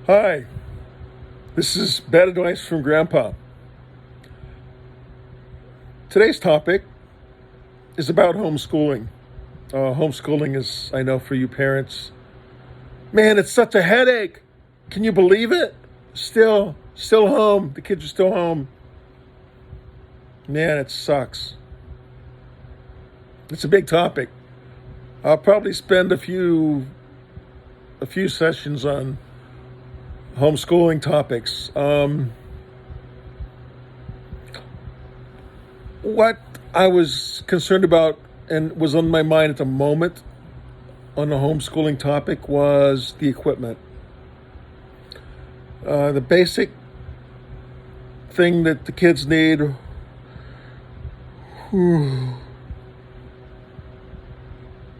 Hi, this is bad advice from Grandpa. Today's topic is about homeschooling. Homeschooling is, I know, for you parents, man, it's such a headache. Can you believe it? Still home. The kids are still home. Man, it sucks. It's a big topic. I'll probably spend a few sessions on homeschooling topics. What I was concerned about and was on my mind at the moment on the homeschooling topic was the equipment. The basic thing that the kids need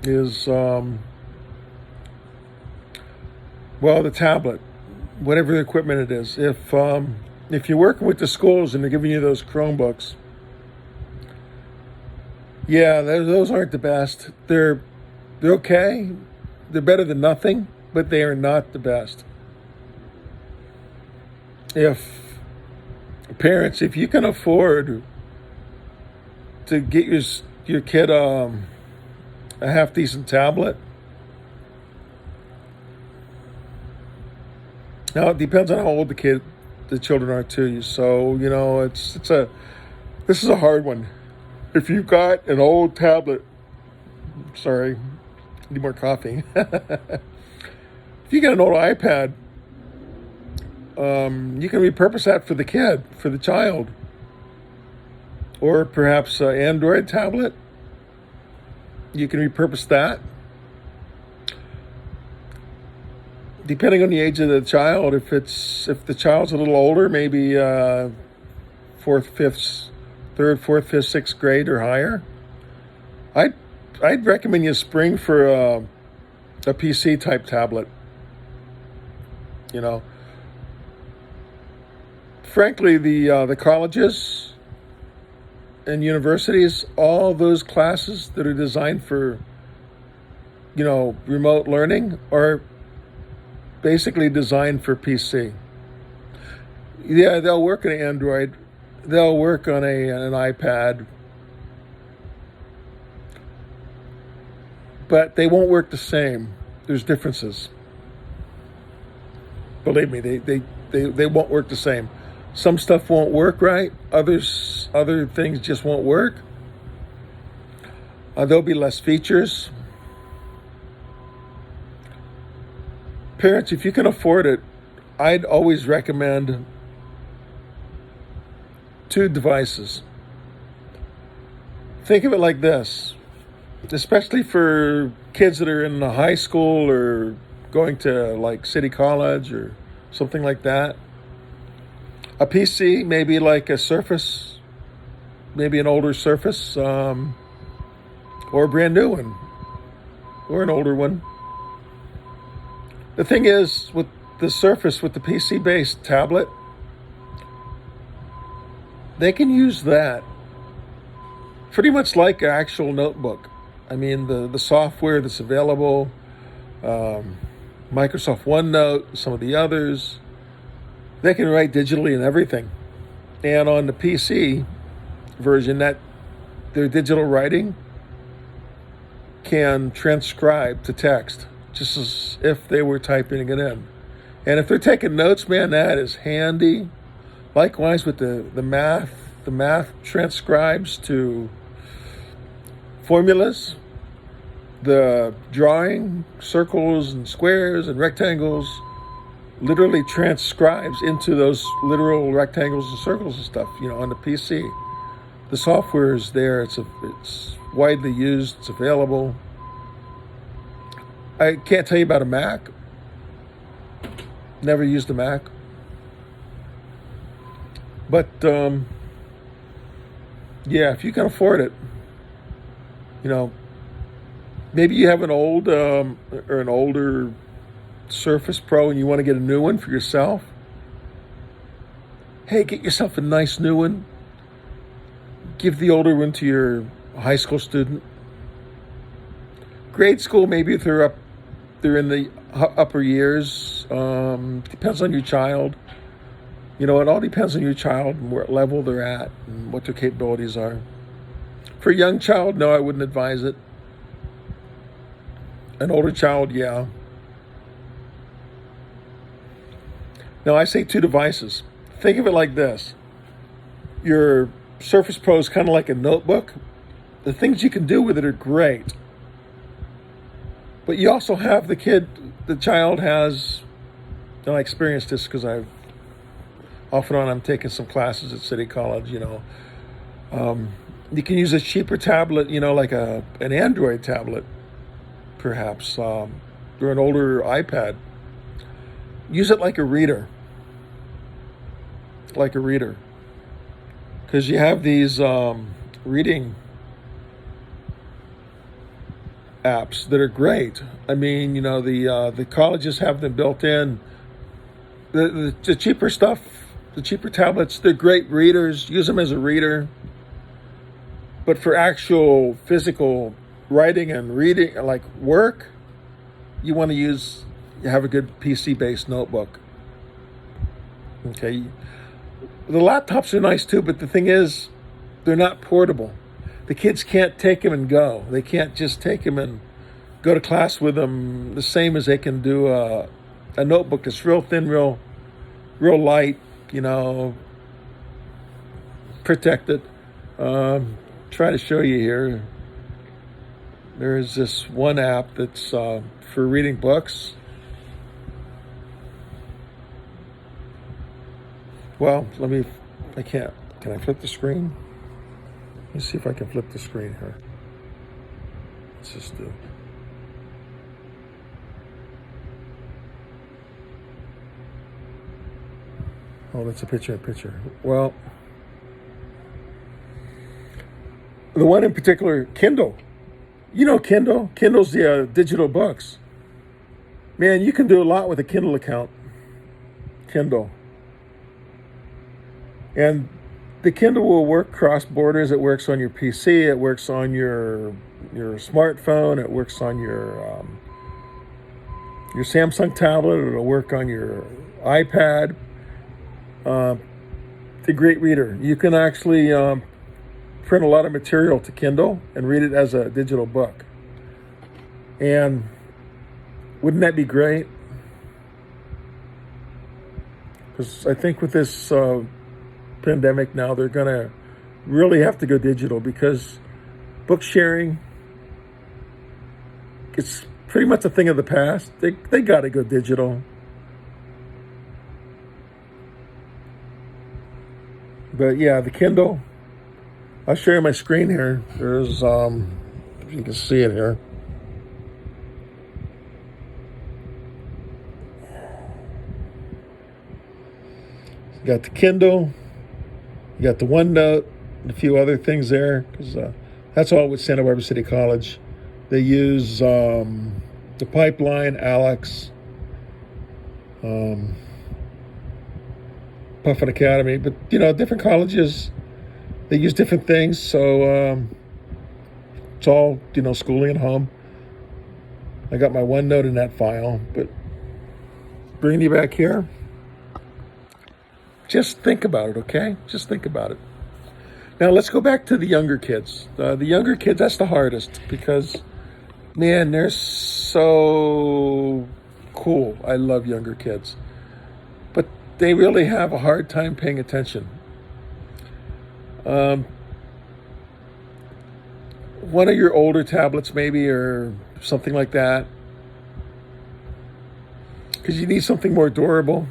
is, the tablet, whatever the equipment it is. If you're working with the schools and they're giving you those Chromebooks, yeah, those aren't the best. They're okay. They're better than nothing, but they are not the best. If parents, if you can afford to get your kid a half decent tablet, now it depends on how old the children are too. So this is a hard one. If you've got an old tablet, sorry, need more coffee. If you got an old iPad, you can repurpose that for the kid, for the child, or perhaps an Android tablet. You can repurpose that. Depending on the age of the child, if the child's a little older, maybe third, fourth, fifth, sixth grade or higher, I'd recommend you spring for a PC type tablet. You know, frankly, the colleges and universities, all those classes that are designed for remote learning are basically designed for PC. Yeah, they'll work on an Android, they'll work on an iPad, but they won't work the same. There's differences. Believe me, they won't work the same. Some stuff won't work right. Other things just won't work. There'll be less features. Parents, if you can afford it, I'd always recommend 2 devices. Think of it like this, especially for kids that are in the high school or going to like City College or something like that. A PC, maybe like a Surface, maybe an older Surface, or a brand new one, or an older one. The thing is, with the Surface, with the PC-based tablet, they can use that pretty much like an actual notebook. I mean, the software that's available, Microsoft OneNote, some of the others, they can write digitally and everything. And on the PC version, that their digital writing can transcribe to text, just as if they were typing it in. And if they're taking notes, man, that is handy. Likewise with the math transcribes to formulas. The drawing circles and squares and rectangles literally transcribes into those literal rectangles and circles and stuff, on the PC. The software is there. It's widely used. It's available. I can't tell you about a Mac. Never used a Mac. But, if you can afford it, maybe you have an older Surface Pro and you want to get a new one for yourself. Hey, get yourself a nice new one. Give the older one to your high school student. Grade school, maybe if they're in the upper years. Depends on your child. You know, it all depends on your child and what level they're at and what their capabilities are. For a young child, no, I wouldn't advise it. An older child, yeah. Now, I say 2 devices. Think of it like this. Your Surface Pro is kind of like a notebook. The things you can do with it are great. But you also have the child has, and I experienced this because I've, off and on, I'm taking some classes at City College, you can use a cheaper tablet, like an Android tablet, perhaps, or an older iPad. Use it like a reader. Because you have these reading apps that are great. I mean, the colleges have them built in. The cheaper stuff, the cheaper tablets, they're great readers. Use them as a reader. But for actual physical writing and reading, like work, you want to have a good PC-based notebook. Okay. The laptops are nice too, but the thing is, they're not portable. The kids can't take them and go. They can't just take them and go to class with them the same as they can do a notebook that's real thin, real light, protected. Try to show you here. There's this one app that's for reading books. Well, can I flip the screen? Let me see if I can flip the screen here. Let's just do. Oh, that's a picture. Well, the one in particular, Kindle. Kindle? Kindle's the digital books. Man, you can do a lot with a Kindle account. Kindle. And the Kindle will work cross borders. It works on your PC. It works on your smartphone. It works on your Samsung tablet. It'll work on your iPad. It's a great reader. You can actually print a lot of material to Kindle and read it as a digital book. And wouldn't that be great? Because I think with this pandemic now, they're going to really have to go digital, because book sharing, it's pretty much a thing of the past. They got to go digital. But yeah, the Kindle, I'll show you my screen here. There's, if you can see it here. You got the Kindle, you got the OneNote, and a few other things there, because that's all with Santa Barbara City College. They use the Pipeline, Alex, Puffin Academy, but different colleges, they use different things. So it's all schooling at home. I got my OneNote in that file, but bringing you back here. Just think about it, okay? Just think about it. Now let's go back to the younger kids. The younger kids, that's the hardest, because, man, they're so cool. I love younger kids. But they really have a hard time paying attention. One of your older tablets maybe, or something like that, because you need something more durable.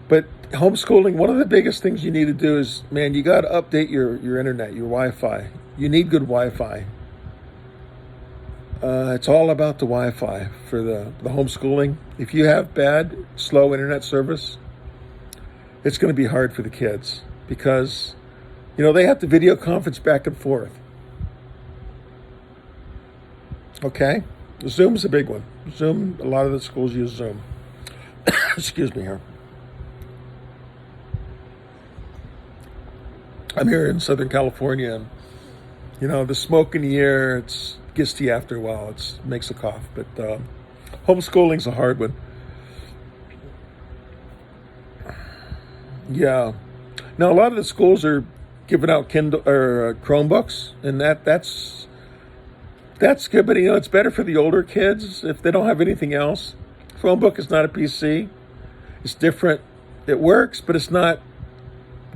But homeschooling, one of the biggest things you need to do is, man, you got to update your internet, your Wi-Fi. You need good Wi-Fi. It's all about the Wi-Fi for the homeschooling. If you have bad, slow internet service, it's going to be hard for the kids, because, they have to video conference back and forth. Okay? Zoom's a big one. Zoom, a lot of the schools use Zoom. Excuse me here. I'm here in Southern California, and, the smoke in the air, it gets to you after a while. It makes a cough. But Homeschooling's a hard one. Yeah. Now a lot of the schools are giving out Kindle or Chromebooks, and that's good. But it's better for the older kids if they don't have anything else. Chromebook is not a PC. It's different. It works, but it's not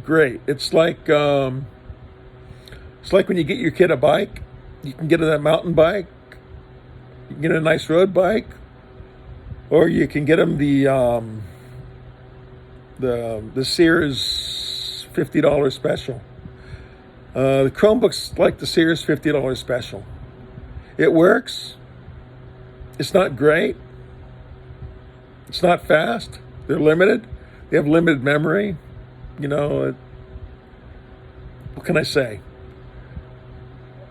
great. It's like when you get your kid a bike. You can get a mountain bike. You can get a nice road bike, or you can get them the Sears $50 special. The Chromebook's like the Sears $50 special. It works. It's not great. It's not fast. They're limited. They have limited memory. What can I say?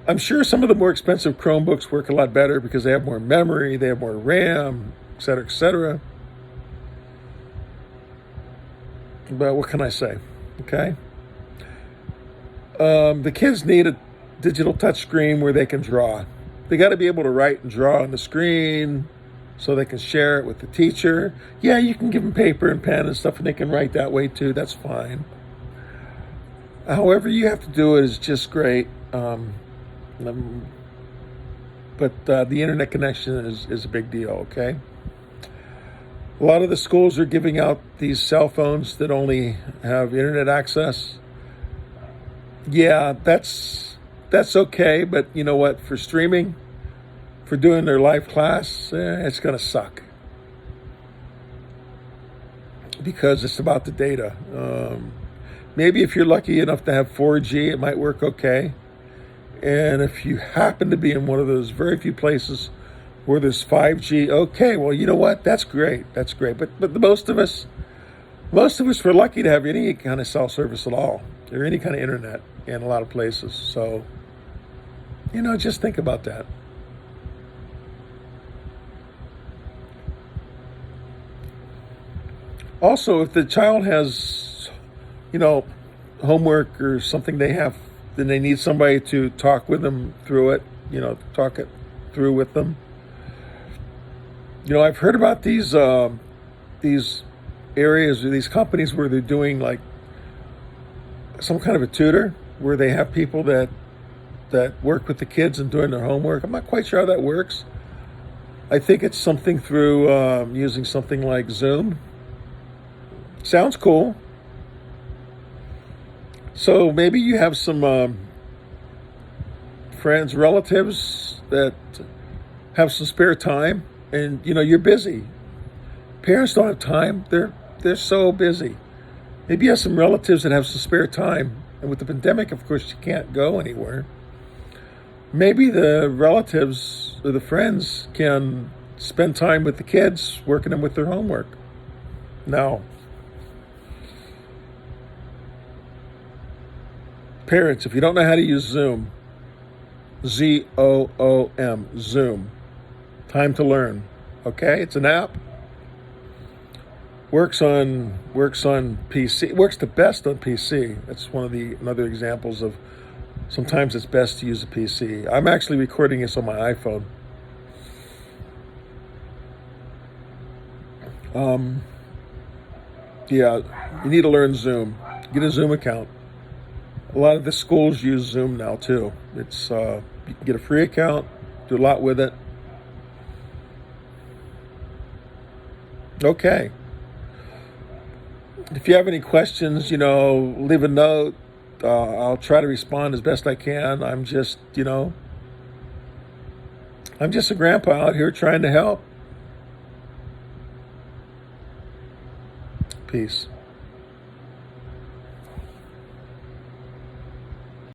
I'm sure some of the more expensive Chromebooks work a lot better because they have more memory, they have more RAM, et cetera, et cetera. But what can I say? Okay. The kids need a digital touchscreen where they can draw. They got to be able to write and draw on the screen so they can share it with the teacher. Yeah, you can give them paper and pen and stuff, and they can write that way too. That's fine. However you have to do it is just great. But the internet connection is a big deal, okay? A lot of the schools are giving out these cell phones that only have internet access. Yeah, that's okay, but you know what? For streaming, for doing their live class, it's going to suck because it's about the data. Maybe if you're lucky enough to have 4G, it might work okay. And if you happen to be in one of those very few places where there's 5G, okay, well, you know what? That's great. That's great. But most of us were lucky to have any kind of cell service at all, or any kind of internet in a lot of places. So, just think about that. Also, if the child has, homework or something they have, then they need somebody to talk with them through it, talk it through with them. I've heard about these areas or these companies where they're doing like some kind of a tutor where they have people that work with the kids and doing their homework. I'm not quite sure how that works. I think it's something through using something like Zoom. Sounds cool. So maybe you have some friends, relatives that have some spare time, and you're busy. Parents don't have time; they're so busy. Maybe you have some relatives that have some spare time, and with the pandemic, of course, you can't go anywhere. Maybe the relatives or the friends can spend time with the kids, working them with their homework. Now, parents, if you don't know how to use Zoom, Zoom, Zoom, time to learn. Okay, it's an app. Works on PC. Works the best on PC. That's one of the another examples of sometimes it's best to use a PC. I'm actually recording this on my iPhone. Yeah, you need to learn Zoom. Get a Zoom account. A lot of the schools use Zoom now too. It's you can get a free account, do a lot with it. Okay. If you have any questions, leave a note. I'll try to respond as best I can. I'm just a grandpa out here trying to help. Peace.